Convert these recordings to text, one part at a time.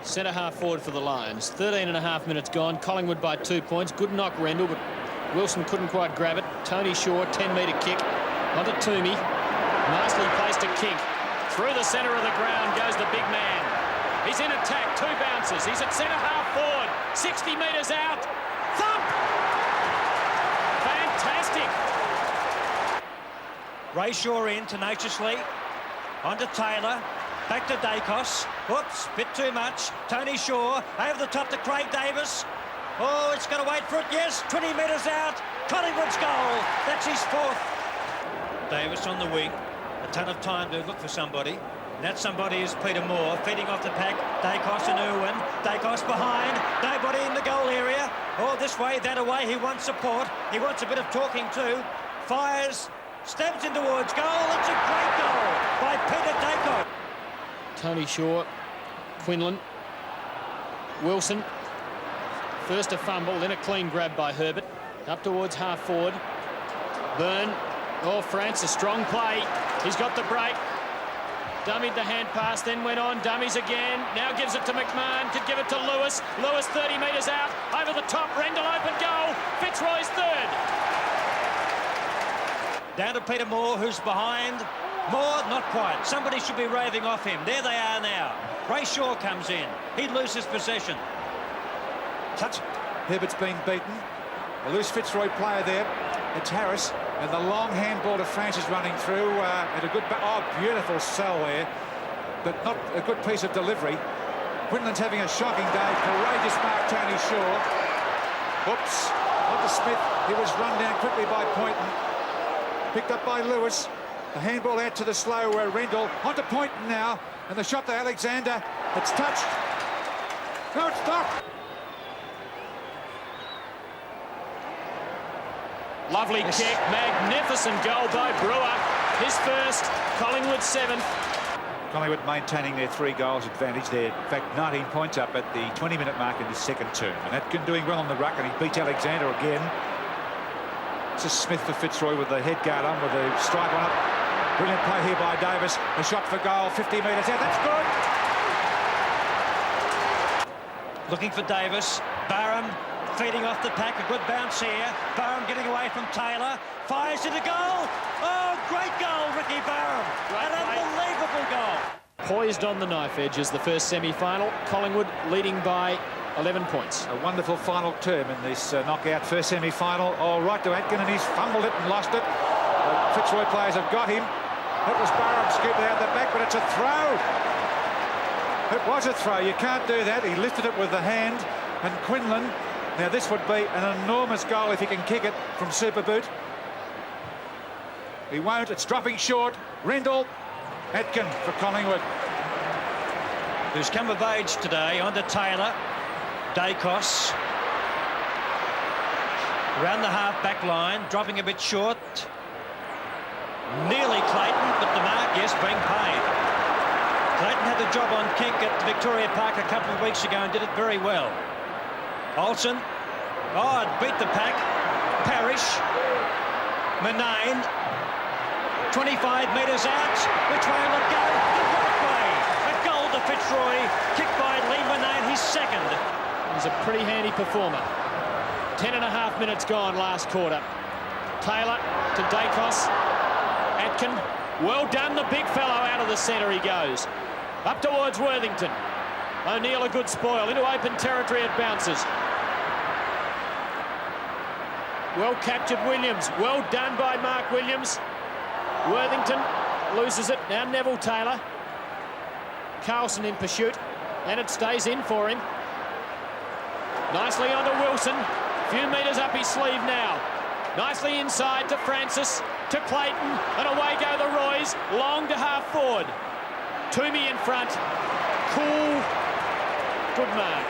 Centre half forward for the Lions. 13.5 minutes gone. Collingwood by 2 points. Good knock, Rendell, but Wilson couldn't quite grab it. Tony Shaw, 10-metre kick. Onto Toomey. Nicely placed a kick. Through the centre of the ground goes the big man. He's in attack. 2 bounces. He's at centre half forward. 60 metres out. Thump! Fantastic. Ray Shaw in tenaciously. Onto Taylor. Back to Dacos. Whoops, bit too much. Tony Shaw over the top to Craig Davis. Oh, it's going to wait for it. Yes, 20 metres out. Collingwood's goal. That's his 4th. Davis on the wing. A ton of time to look for somebody. And that somebody is Peter Moore, feeding off the pack. Dacos and Irwin. Dacos behind. Nobody in the goal area. Oh, this way, that away. He wants support. He wants a bit of talking too. Fires. Stabs in towards goal. It's a great goal by Peter Dacos. Tony Shaw, Quinlan, Wilson. First a fumble, then a clean grab by Herbert. Up towards half forward. Byrne. Oh, Francis, strong play. He's got the break. Dummied the hand pass, then went on. Dummies again. Now gives it to McMahon. Could give it to Lewis. Lewis 30 metres out. Over the top. Rendell open goal. Fitzroy's 3rd. Down to Peter Moore, who's behind. Moore, not quite. Somebody should be raving off him. There they are now. Ray Shaw comes in. He loses possession. Touch. Herbert's been beaten. A loose Fitzroy player there. It's Harris. And the long handball to Francis running through. And a good... beautiful sell there. But not a good piece of delivery. Quinlan's having a shocking day. Courageous mark, Tony Shaw. Whoops. Onto Smith. He was run down quickly by Poynton. Picked up by Lewis. The handball out to the slow Rendell. Onto Poynton now. And the shot to Alexander. It's touched. No, it's not. Lovely kick. Magnificent goal by Brewer. His 1st. Collingwood 7th. Collingwood maintaining their 3 goals advantage. They're, in fact, 19 points up at the 20-minute mark in his 2nd term. And Atkin doing well on the ruck, and he beats Alexander again. It's a Smith for Fitzroy with the head guard on, with the stripe on it. Brilliant play here by Davis. A shot for goal, 50 metres out. That's good. Looking for Davis. Barham feeding off the pack. A good bounce here. Barham getting away from Taylor. Fires to the goal. Oh, great goal, Ricky Barham. An unbelievable goal. Poised on the knife edge is the first semi-final. Collingwood leading by 11 points. A wonderful final term in this knockout first semi-final. Oh, right to Atkin, and he's fumbled it and lost it. The Fitzroy players have got him. It was Barham scooped out the back, but it's a throw. It was a throw. You can't do that. He lifted it with the hand. And Quinlan, now this would be an enormous goal if he can kick it from super boot. He won't. It's dropping short. Rendell. Atkin for Collingwood. Who's come of age today. Onto Taylor. Dacos. Around the half-back line. Dropping a bit short. Nearly Clayton, but the mark, yes, being paid. Clayton had the job on kick at Victoria Park a couple of weeks ago and did it very well. Olsen. Oh, it beat the pack. Parrish. Manane. 25 metres out. Which way will it go? The right way. A goal to Fitzroy. Kicked by Lee Manane, his 2nd. He's a pretty handy performer. 10.5 minutes gone last quarter. Taylor to Dacos. Atkin, well done, the big fellow. Out of the centre he goes. Up towards Worthington. O'Neill a good spoil. Into open territory it bounces. Well captured Williams. Well done by Mark Williams. Worthington loses it. Now Neville Taylor. Carlson in pursuit. And it stays in for him. Nicely onto Wilson. Few metres up his sleeve now. Nicely inside to Francis. To Clayton, and away go the Roys, long to half forward. Toomey in front, cool, good mark.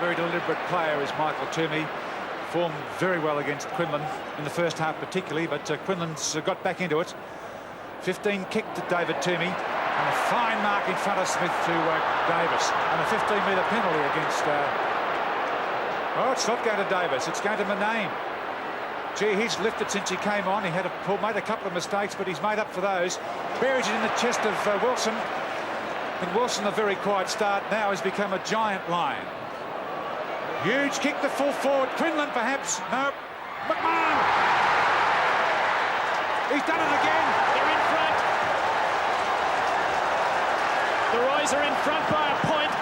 Very deliberate player is Michael Toomey. Formed very well against Quinlan in the first half particularly, but Quinlan's got back into it. 15 kick to David Toomey, and a fine mark in front of Smith to Davis, and a 15-metre penalty against... Oh, it's not going to Davis, it's going to Manane. Gee, he's lifted since he came on. He had made a couple of mistakes, but he's made up for those. Buries it in the chest of Wilson. And Wilson, a very quiet start, now has become a giant lion. Huge kick to full forward. Quinlan, perhaps. No. McMahon. He's done it again. They're in front. The Roys are in front by a point.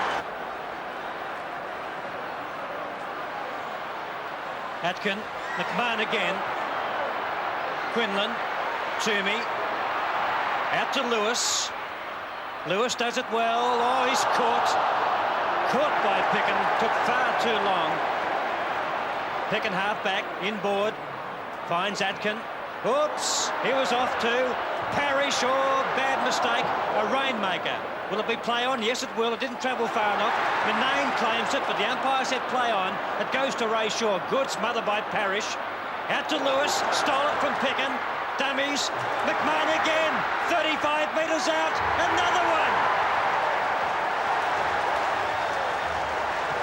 Atkin, McMahon again. Quinlan, Toomey. Out to Lewis. Lewis does it well. Oh, he's caught. Caught by Picken. Took far too long. Picken half-back, inboard. Finds Atkin. Oops, he was off too. Parrish, oh, bad mistake. A rainmaker. Will it be play on? Yes, it will. It didn't travel far enough. Manane claims it, but the umpire said play on. It goes to Ray Shaw. Good smother by Parrish. Out to Lewis. Stole it from Picken. Dummies. McMahon again. 35 metres out. Another one.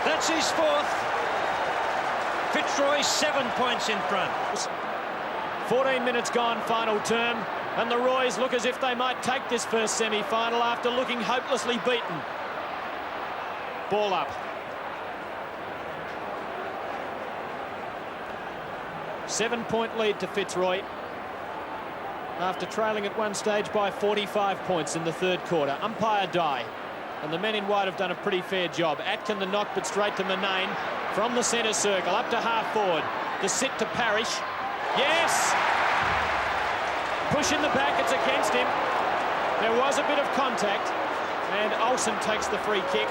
That's his fourth. Fitzroy 7 points in front. 14 minutes gone, final term, and the Roys look as if they might take this first semi-final after looking hopelessly beaten. Ball up. Seven-point lead to Fitzroy after trailing at one stage by 45 points in the third quarter. Umpire die, and the men in white have done a pretty fair job. Atkin the knock, but straight to Manane from the centre circle up to half forward. The sit to Parrish. Yes! Push in the back, it's against him. There was a bit of contact, and Olsen takes the free kick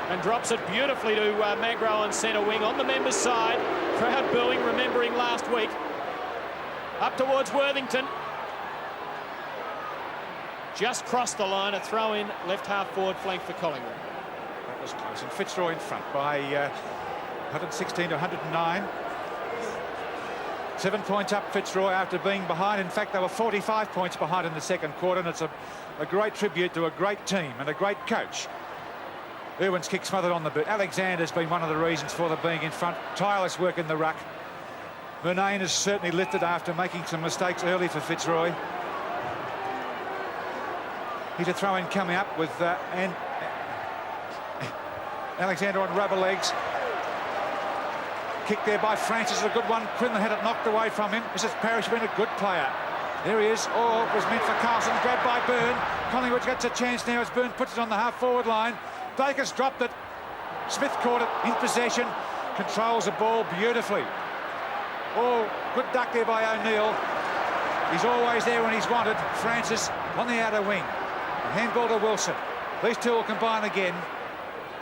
and drops it beautifully to Magro on centre wing on the members' side. Crowd booing, remembering last week. Up towards Worthington. Just crossed the line, a throw in, left half forward flank for Collingwood. That was close, and Fitzroy in front by 116 to 109. 7 points up Fitzroy after being behind. In fact, they were 45 points behind in the second quarter, and it's a great tribute to a great team and a great coach. Irwin's kick smothered on the boot. Alexander's been one of the reasons for them being in front. Tireless work in the ruck. Manane has certainly lifted after making some mistakes early for Fitzroy. He's a throw-in coming up with and Alexander on rubber legs. Kick there by Francis, a good one. Quinlan had it knocked away from him. This is Parrish, been a good player. There he is. Oh, it was meant for Carlson. Grabbed by Byrne. Collingwood gets a chance now as Byrne puts it on the half-forward line. Dacus dropped it. Smith caught it in possession. Controls the ball beautifully. Oh, good duck there by O'Neill. He's always there when he's wanted. Francis on the outer wing. Handball to Wilson. These two will combine again.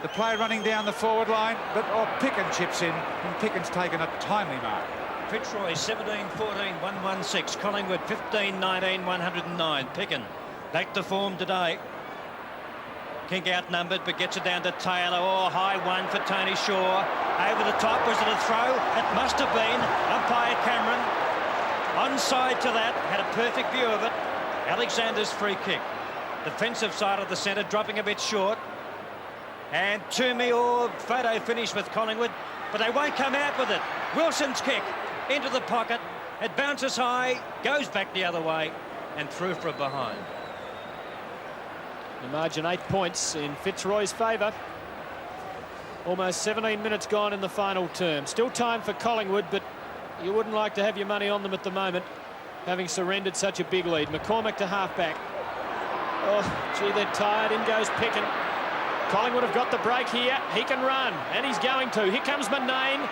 The play running down the forward line, but Picken chips in, and Picken's taken a timely mark. Fitzroy 17-14, 116. Collingwood 15-19, 109. Picken back to form today. King outnumbered, but gets it down to Taylor. Oh, high one for Tony Shaw. Over the top, was it a throw? It must have been. Umpire Cameron onside to that, had a perfect view of it. Alexander's free kick. Defensive side of the centre, dropping a bit short. And Toomey or photo finish with Collingwood, but they won't come out with it. Wilson's kick into the pocket. It bounces high, goes back the other way, and through for a behind. The margin 8 points in Fitzroy's favour. Almost 17 minutes gone in the final term. Still time for Collingwood, but you wouldn't like to have your money on them at the moment, having surrendered such a big lead. McCormack to halfback. Oh, gee, they're tired. In goes Picken. Collingwood have got the break here. He can run, and he's going to. Here comes Manane.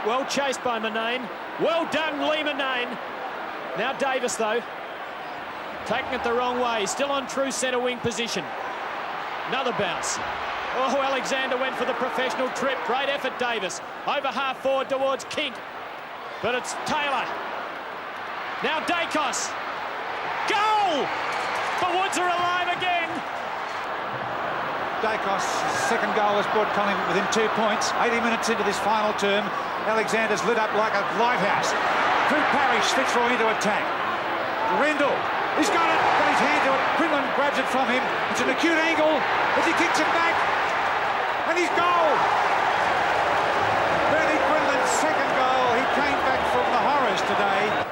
Well chased by Manane. Well done, Lee Manane. Now Davis, though, taking it the wrong way. Still on true centre wing position. Another bounce. Oh, Alexander went for the professional trip. Great effort, Davis. Over half forward towards King. But it's Taylor. Now Dacos. Goal! The Woods are alive again. Dacos' second goal has brought Collingwood within 2 points. 80 minutes into this final term, Alexander's lit up like a lighthouse. Through Parrish, Fitzroy into attack. Rendell, he's got it, got his hand to it. Quinlan grabs it from him. It's an acute angle as he kicks it back. And he's goal! Bernie Quinlan's second goal. He came back from the horrors today.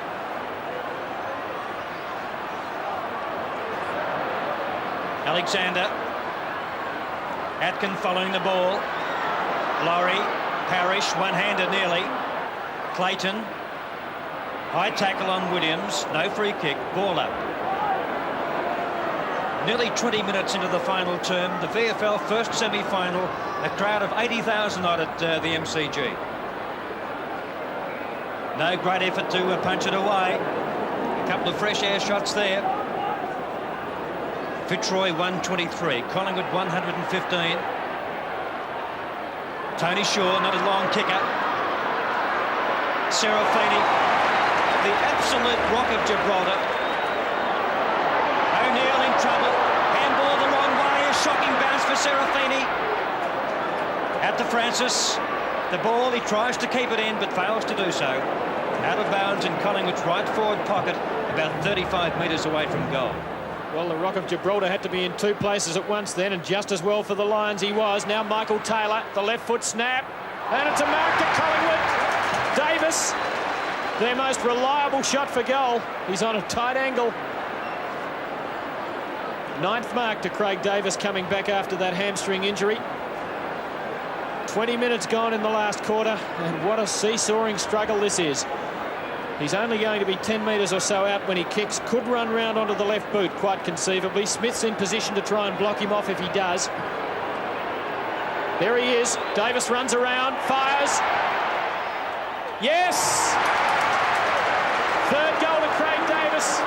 Alexander Atkin following the ball. Laurie, Parrish, one-handed nearly. Clayton. High tackle on Williams. No free kick. Ball up. Nearly 20 minutes into the final term. The VFL first semi-final. A crowd of 80,000 odd at the MCG. No great effort to punch it away. A couple of fresh air shots there. Fitzroy 123, Collingwood 115. Tony Shaw, not a long kicker. Serafini, the absolute rock of Gibraltar. O'Neill in trouble. Handball the wrong way, a shocking bounce for Serafini. Out to Francis. The ball, he tries to keep it in, but fails to do so. Out of bounds in Collingwood's right forward pocket, about 35 metres away from goal. Well, the Rock of Gibraltar had to be in two places at once then, and just as well for the Lions he was. Now Michael Taylor, the left foot snap, and it's a mark to Collingwood. Davis, their most reliable shot for goal. He's on a tight angle. 9th mark to Craig Davis, coming back after that hamstring injury. 20 minutes gone in the last quarter, and what a seesawing struggle this is. He's only going to be 10 metres or so out when he kicks. Could run round onto the left boot, quite conceivably. Smith's in position to try and block him off if he does. There he is. Davis runs around, fires. Yes! Third goal to Craig Davis.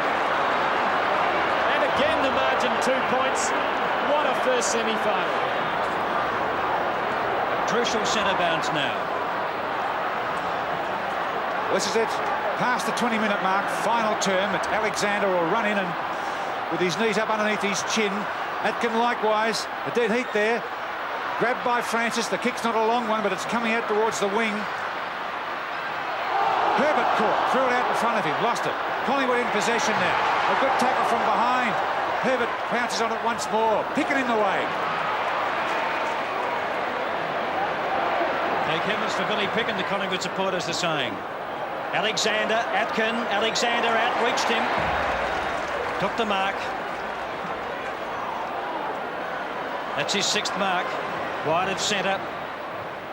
And again the margin 2 points. What a first semi-final. Crucial centre bounce now. This is it. Past the 20-minute mark, final term. Alexander will run in and with his knees up underneath his chin. Atkin likewise, a dead heat there. Grabbed by Francis. The kick's not a long one, but it's coming out towards the wing. Herbert caught, threw it out in front of him, lost it. Collingwood in possession now. A good tackle from behind. Herbert pounces on it once more. Pickett in the way. Thank heavens for Billy Pickett, the Collingwood supporters are saying. Alexander, Atkin, Alexander outreached him. Took the mark. That's his 6th mark. Wide of centre.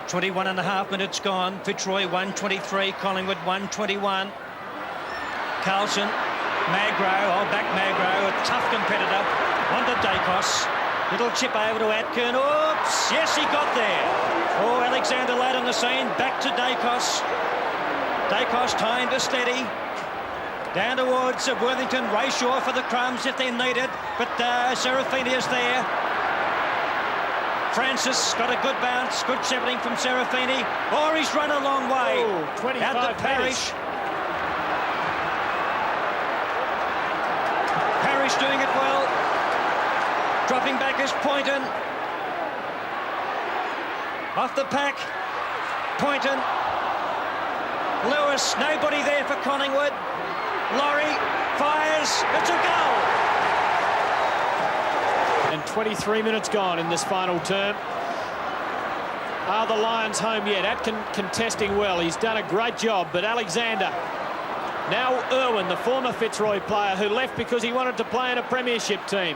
21.5 minutes gone. Fitzroy 123, Collingwood 121. Carlson, Magro, back Magro, a tough competitor. On to Dacos. Little chip over to Atkin. Oops! Yes, he got there. Oh, Alexander late on the scene. Back to Dacos. Dacos time to steady. Down towards Worthington. Rayshaw for the crumbs if they're needed. But Serafini is there. Francis got a good bounce. Good shepherding from Serafini. Oh, he's run a long way. Ooh, 25 out to Parrish. Parrish doing it well. Dropping back is Poynton. Off the pack. Poynton. Lewis, nobody there for Collingwood. Laurie fires. It's a goal. And 23 minutes gone in this final term. Are the Lions home yet? Atkin contesting well. He's done a great job, but Alexander. Now Irwin, the former Fitzroy player who left because he wanted to play in a premiership team.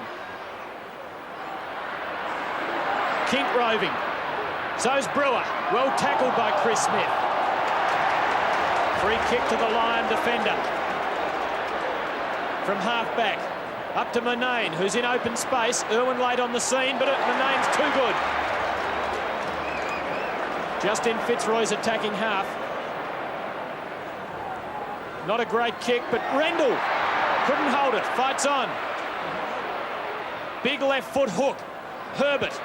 Kink roving. So's Brewer. Well tackled by Chris Smith. Free kick to the Lion defender. From half-back. Up to Murnane, who's in open space. Irwin late on the scene, but Murnane's too good. Just in Fitzroy's attacking half. Not a great kick, but Rendell couldn't hold it. Fights on. Big left foot hook. Herbert.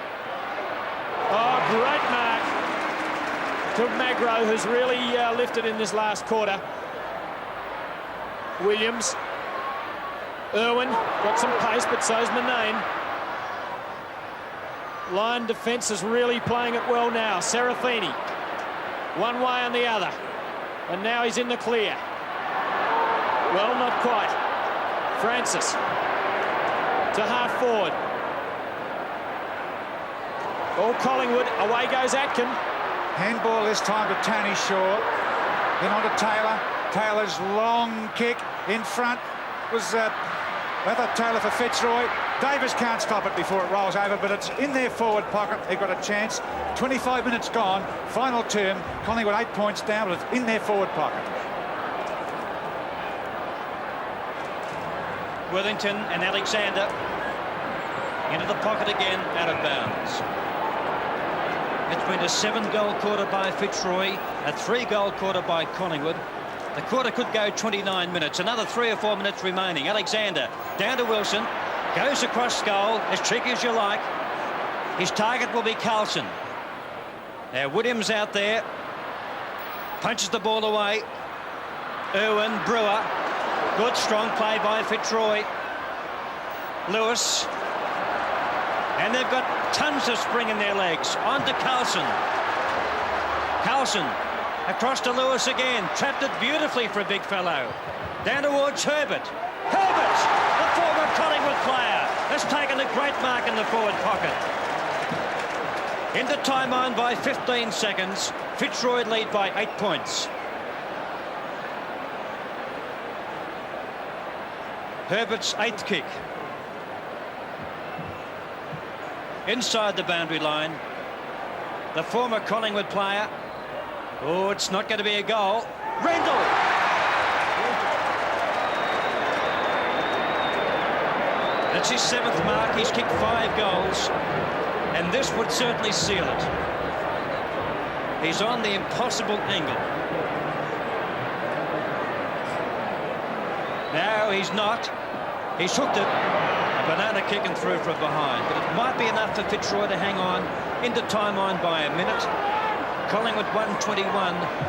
Oh, great mark to Magro, who's really lifted in this last quarter. Williams. Irwin got some pace, but so's Murnane. Lion defence is really playing it well now. Serafini. One way and the other. And now he's in the clear. Well, not quite. Francis. To half forward. All Collingwood. Away goes Atkin. Handball this time to Tony Shaw. Then on to Taylor. Taylor's long kick in front was Taylor for Fitzroy. Davis can't stop it before it rolls over, but it's in their forward pocket. They've got a chance. 25 minutes gone. Final term. Collingwood 8 points down, but it's in their forward pocket. Worthington and Alexander into the pocket again, out of bounds. It's been a 7-goal quarter by Fitzroy, a 3-goal quarter by Collingwood. The quarter could go 29 minutes, another 3 or 4 minutes remaining. Alexander down to Wilson, goes across goal, as cheeky as you like. His target will be Carlson. Now Williams out there, punches the ball away. Irwin, Brewer, good strong play by Fitzroy. Lewis, and they've got tons of spring in their legs. On to Carlson. Carlson across to Lewis again, trapped it beautifully for a big fellow. Down towards Herbert. Herbert, the former Collingwood player, has taken a great mark in the forward pocket. Into time on by 15 seconds. Fitzroy lead by 8 points. Herbert's 8th kick. Inside the boundary line. The former Collingwood player. Oh, it's not going to be a goal. Rendell! That's his 7th mark. He's kicked 5 goals. And this would certainly seal it. He's on the impossible angle. No, he's not. He's hooked it. A banana kick and through from behind. But it might be enough for Fitzroy to hang on. Into time on by a minute. Collingwood 121,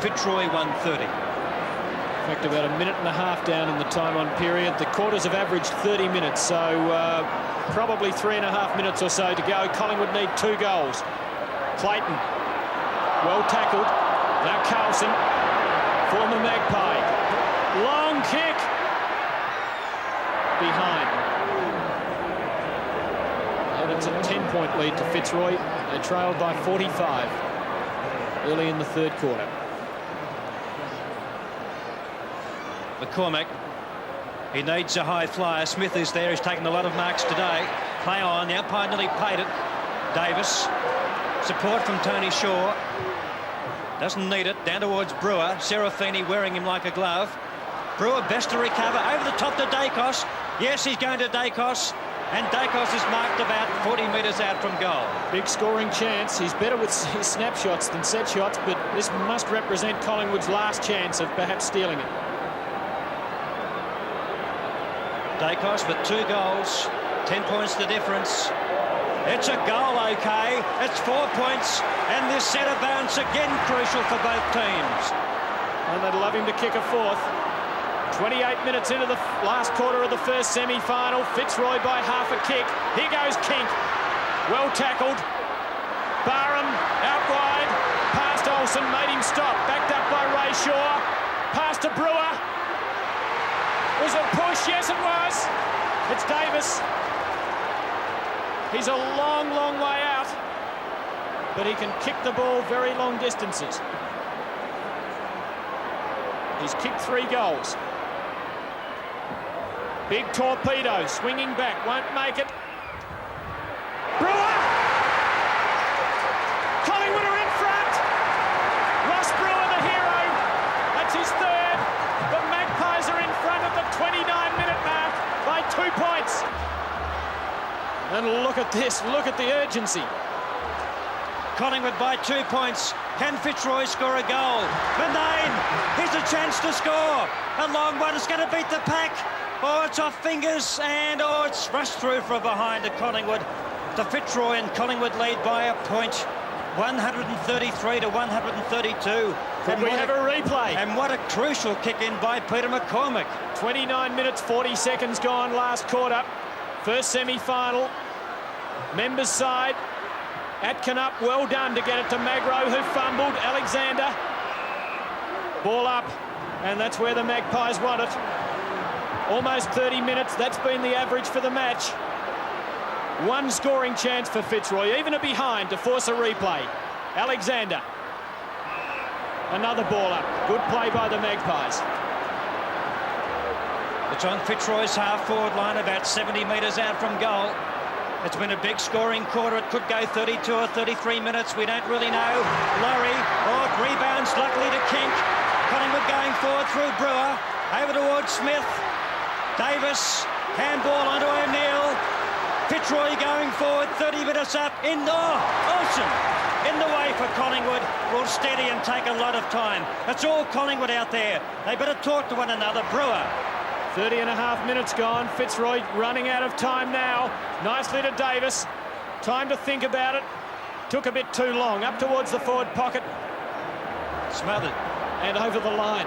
Fitzroy 130. In fact, about a minute and a half down in the time on period. The quarters have averaged 30 minutes, so probably 3.5 minutes or so to go. Collingwood need 2 goals. Clayton, well tackled. Now Carlson, former Magpie. Long kick. Behind. And it's a 10-point lead to Fitzroy. They trailed by 45 early in the 3rd quarter. McCormack, he needs a high flyer. Smith is there. He's taken a lot of marks today. Play on. The umpire nearly paid it. Davis. Support from Tony Shaw. Doesn't need it. Down towards Brewer. Serafini wearing him like a glove. Brewer best to recover. Over the top to Dacos. Yes, he's going to Dacos. And Dacos is marked about 40 metres out from goal. Big scoring chance. He's better with his snapshots than set shots, but this must represent Collingwood's last chance of perhaps stealing it. Dacos with 2 goals, 10 points the difference. It's a goal, okay. It's 4 points, and this centre bounce again crucial for both teams. And they'd love him to kick a 4th. 28 minutes into the last quarter of the first semi-final. Fitzroy by half a kick. Here goes Kink. Well tackled. Barham out wide. Past Olsen, made him stop. Backed up by Ray Shaw. Pass to Brewer. Was it push? Yes, it was. It's Davis. He's a long, long way out. But he can kick the ball very long distances. He's kicked 3 goals. Big torpedo, swinging back, won't make it. Brewer! Collingwood are in front! Ross Brewer, the hero. That's his 3rd. The Magpies are in front at the 29-minute mark by 2 points. And look at this, look at the urgency. Collingwood by 2 points. Can Fitzroy score a goal? Murnane, here's a chance to score. A long one, it's going to beat the pack. Oh, it's off fingers, and oh, it's rushed through from behind to Collingwood. To Fitzroy, and Collingwood lead by a point. 133 to 132. Could we have a replay? And what a crucial kick in by Peter McCormack. 29 minutes, 40 seconds gone last quarter. First semi-final. Members side. Atkin up, well done to get it to Magro, who fumbled. Alexander. Ball up, and that's where the Magpies want it. Almost 30 minutes, that's been the average for the match. 1 scoring chance for Fitzroy, even a behind to force a replay. Alexander. Another ball up. Good play by the Magpies. The It's on Fitzroy's half-forward line, about 70 metres out from goal. It's been a big scoring quarter. It could go 32 or 33 minutes. We don't really know. Laurie, it rebounds luckily to Kink. Collingwood going forward through Brewer. Over towards Smith. Davis, handball onto O'Neill. Fitzroy going forward, 30 minutes up. Olsen in the way for Collingwood. Will steady and take a lot of time. It's all Collingwood out there. They better talk to one another. Brewer. 30.5 minutes gone. Fitzroy running out of time now. Nicely to Davis. Time to think about it. Took a bit too long. Up towards the forward pocket. Smothered. And over the line.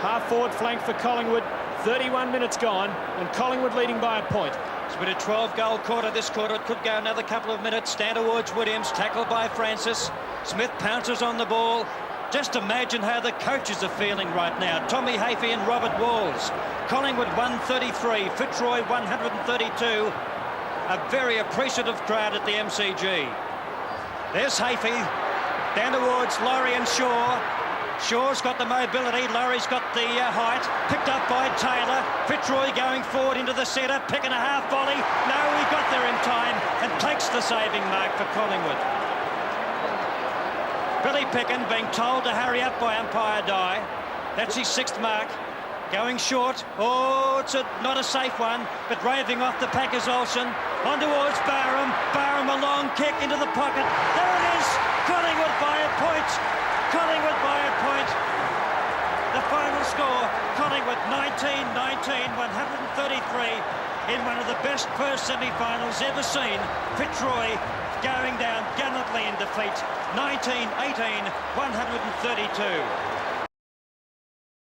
Half-forward flank for Collingwood. 31 minutes gone. And Collingwood leading by a point. It's been a 12-goal quarter this quarter. It could go another couple of minutes. Down towards Williams. Tackled by Francis. Smith pounces on the ball. Just imagine how the coaches are feeling right now. Tommy Hafey and Robert Walls. Collingwood 133, Fitzroy 132. A very appreciative crowd at the MCG. There's Hafey down towards Laurie and Shaw. Shaw's got the mobility, Laurie's got the height. Picked up by Taylor. Fitzroy going forward into the centre, picking a half volley. No, he got there in time and takes the saving mark for Collingwood. Billy Picken being told to hurry up by umpire Dye. That's his 6th mark. Going short. It's not a safe one, but raving off the pack is Olsen. On towards Barham. Barham a long kick into the pocket. There it is. Collingwood by a point. Collingwood by a point. The final score, Collingwood 19-19, 133 in one of the best first semi-finals ever seen. Fitzroy going down gallantly in defeat. 19-18, 132.